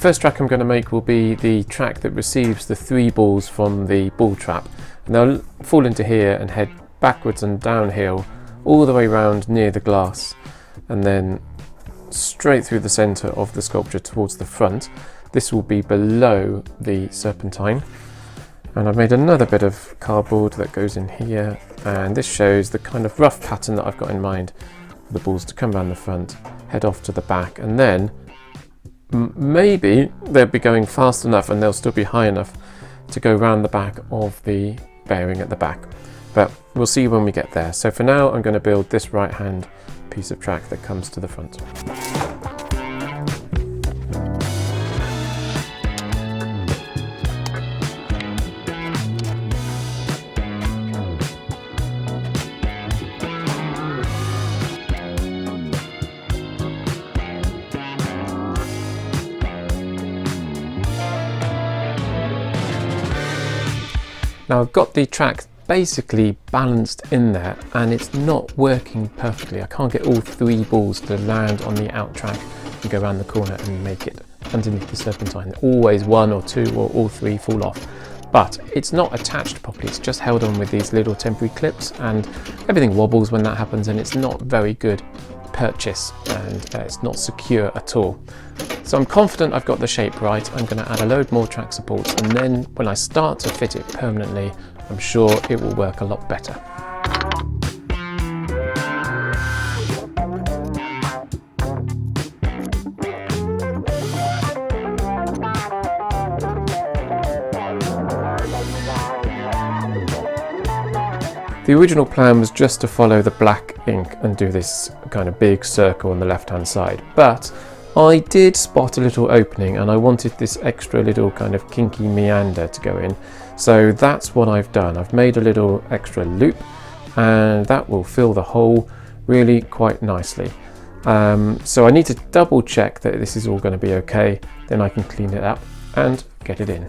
first track I'm going to make will be the track that receives the 3 balls from the ball trap, and they'll fall into here and head backwards and downhill all the way around near the glass, and then straight through the centre of the sculpture towards the front. This will be below the serpentine, and I've made another bit of cardboard that goes in here, and this shows the kind of rough pattern that I've got in mind. The balls to come around the front, head off to the back, and then maybe they'll be going fast enough and they'll still be high enough to go round the back of the bearing at the back, but we'll see when we get there. So for now I'm going to build this right hand piece of track that comes to the front. Now I've got the track basically balanced in there, and it's not working perfectly. I can't get all 3 balls to land on the out track and go around the corner and make it underneath the serpentine. Always 1 or 2 or all 3 fall off. But it's not attached properly, it's just held on with these little temporary clips, and everything wobbles when that happens, and it's not very good purchase, and it's not secure at all. So I'm confident I've got the shape right. I'm going to add a load more track supports, and then when I start to fit it permanently, I'm sure it will work a lot better. The original plan was just to follow the black ink and do this kind of big circle on the left hand side, but I did spot a little opening and I wanted this extra little kind of kinky meander to go in, so that's what I've done. I've made a little extra loop and that will fill the hole really quite nicely. So I need to double check that this is all going to be okay, then I can clean it up and get it in.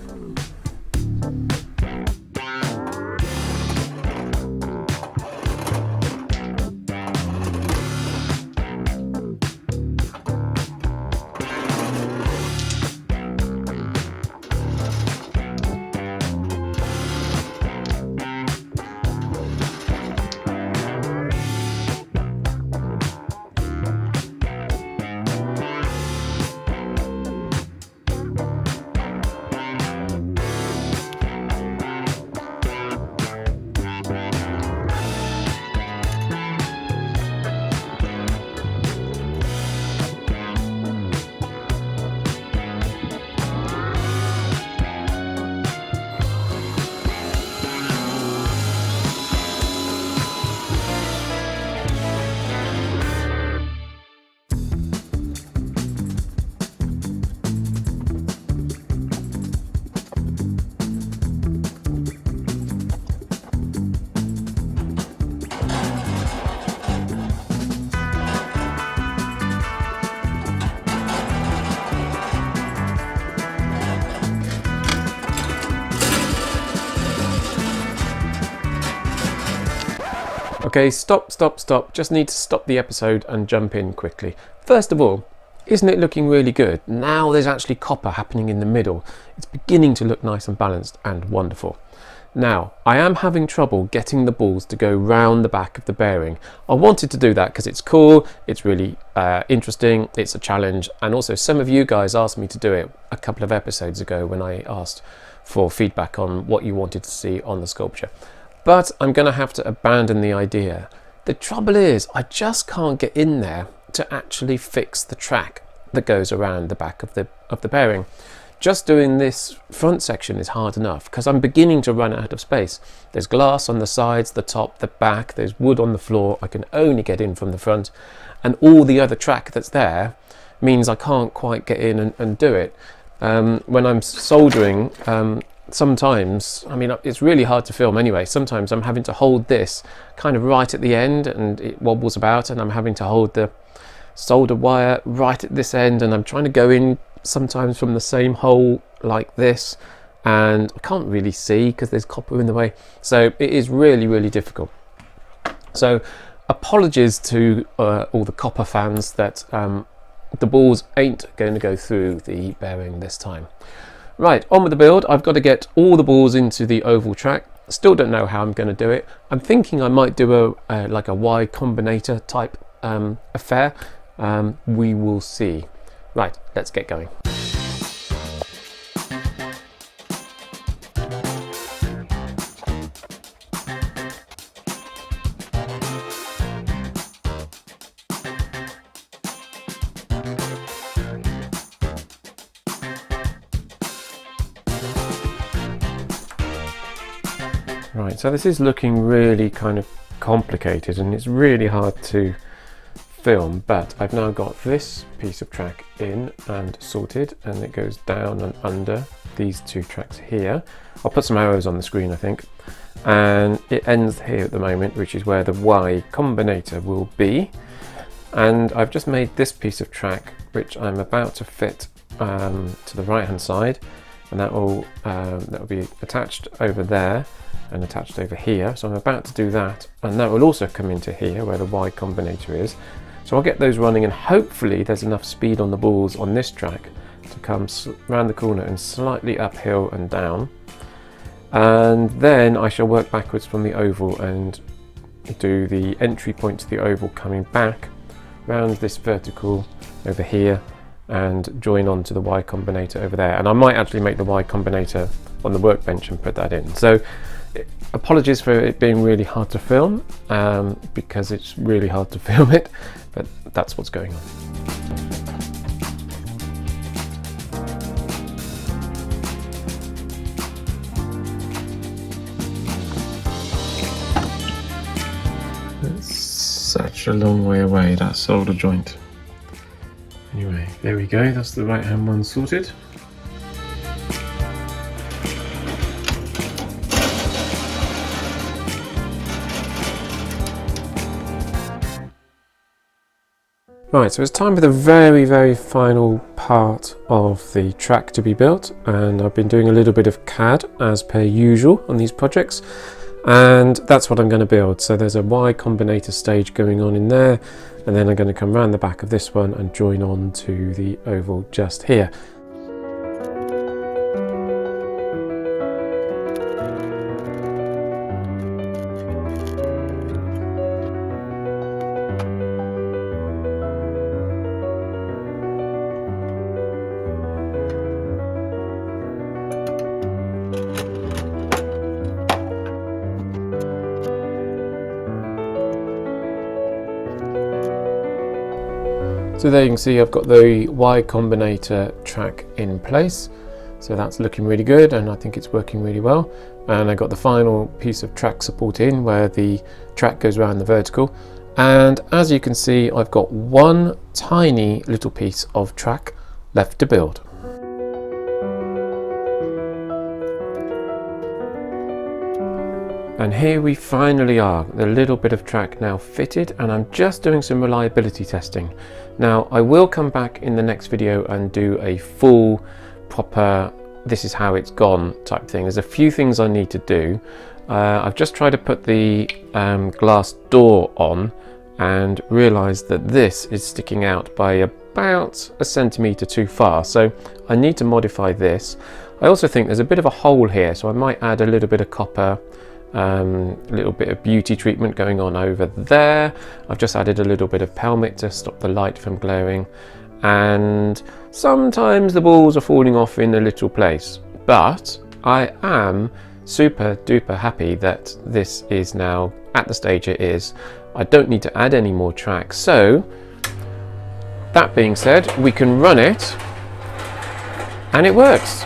Okay, stop. Just need to stop the episode and jump in quickly. First of all, isn't it looking really good? Now there's actually copper happening in the middle. It's beginning to look nice and balanced and wonderful. Now, I am having trouble getting the balls to go round the back of the bearing. I wanted to do that because it's cool, it's really interesting, it's a challenge, and also some of you guys asked me to do it a couple of episodes ago when I asked for feedback on what you wanted to see on the sculpture. But I'm going to have to abandon the idea. The trouble is, I just can't get in there to actually fix the track that goes around the back of the bearing. Just doing this front section is hard enough because I'm beginning to run out of space. There's glass on the sides, the top, the back, there's wood on the floor. I can only get in from the front, and all the other track that's there means I can't quite get in and do it. When I'm soldering, sometimes, I mean, it's really hard to film anyway. Sometimes I'm having to hold this kind of right at the end and it wobbles about, and I'm having to hold the solder wire right at this end, and I'm trying to go in sometimes from the same hole like this, and I can't really see because there's copper in the way. So it is really, really difficult. So apologies to all the copper fans that the balls ain't going to go through the bearing this time. Right, on with the build. I've got to get all the balls into the oval track. Still don't know how I'm going to do it. I'm thinking I might do a like a Y combinator type affair. We will see. Right, let's get going. Right, so this is looking really kind of complicated and it's really hard to film, but I've now got this piece of track in and sorted, and it goes down and under these two tracks here. I'll put some arrows on the screen, I think, and it ends here at the moment, which is where the Y combinator will be. And I've just made this piece of track which I'm about to fit to the right hand side, and that will be attached over there and attached over here. So I'm about to do that, and that will also come into here where the Y combinator is. So I'll get those running, and hopefully there's enough speed on the balls on this track to come round the corner and slightly uphill and down. And then I shall work backwards from the oval and do the entry point to the oval coming back round this vertical over here and join on to the Y combinator over there. And I might actually make the Y combinator on the workbench and put that in. So apologies for it being really hard to film, because it's really hard to film it, but that's what's going on. It's such a long way away, that solder joint. Anyway, there we go, that's the right hand one sorted. Right, so it's time for the very, very final part of the track to be built, and I've been doing a little bit of CAD as per usual on these projects, and that's what I'm going to build. So there's a Y combinator stage going on in there, and then I'm going to come around the back of this one and join on to the oval just here. So there you can see I've got the Y combinator track in place. So that's looking really good, and I think it's working really well. And I got the final piece of track support in where the track goes around the vertical. And as you can see, I've got one tiny little piece of track left to build. And here we finally are, the little bit of track now fitted, and I'm just doing some reliability testing. Now I will come back in the next video and do a full proper this is how it's gone type thing. There's a few things I need to do. I've just tried to put the glass door on and realised that this is sticking out by about a centimetre too far, so I need to modify this. I also think there's a bit of a hole here, so I might add a little bit of copper, a little bit of beauty treatment going on over there. I've just added a little bit of pelmet to stop the light from glaring, and sometimes the balls are falling off in a little place, but I am super duper happy that this is now at the stage it is. I don't need to add any more tracks, so that being said, we can run it and it works.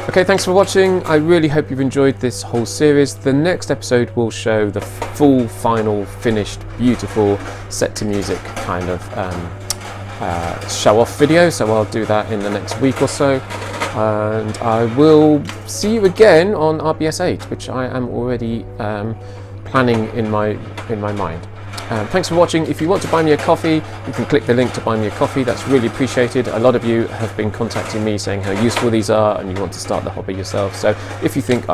Okay, thanks for watching. I really hope you've enjoyed this whole series. The next episode will show the full, final, finished, beautiful set to music kind of show off video. So I'll do that in the next week or so. And I will see you again on RBS 8, which I am already planning in my mind. Thanks for watching. If you want to buy me a coffee, you can click the link to buy me a coffee. That's really appreciated. A lot of you have been contacting me saying how useful these are and you want to start the hobby yourself. So if you think you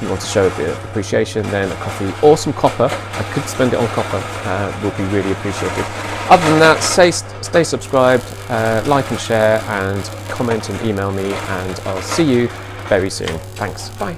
want to show a bit of appreciation, then a coffee or some copper, I could spend it on copper, will be really appreciated. Other than that, stay subscribed, like and share, and comment and email me, and I'll see you very soon. Thanks. Bye.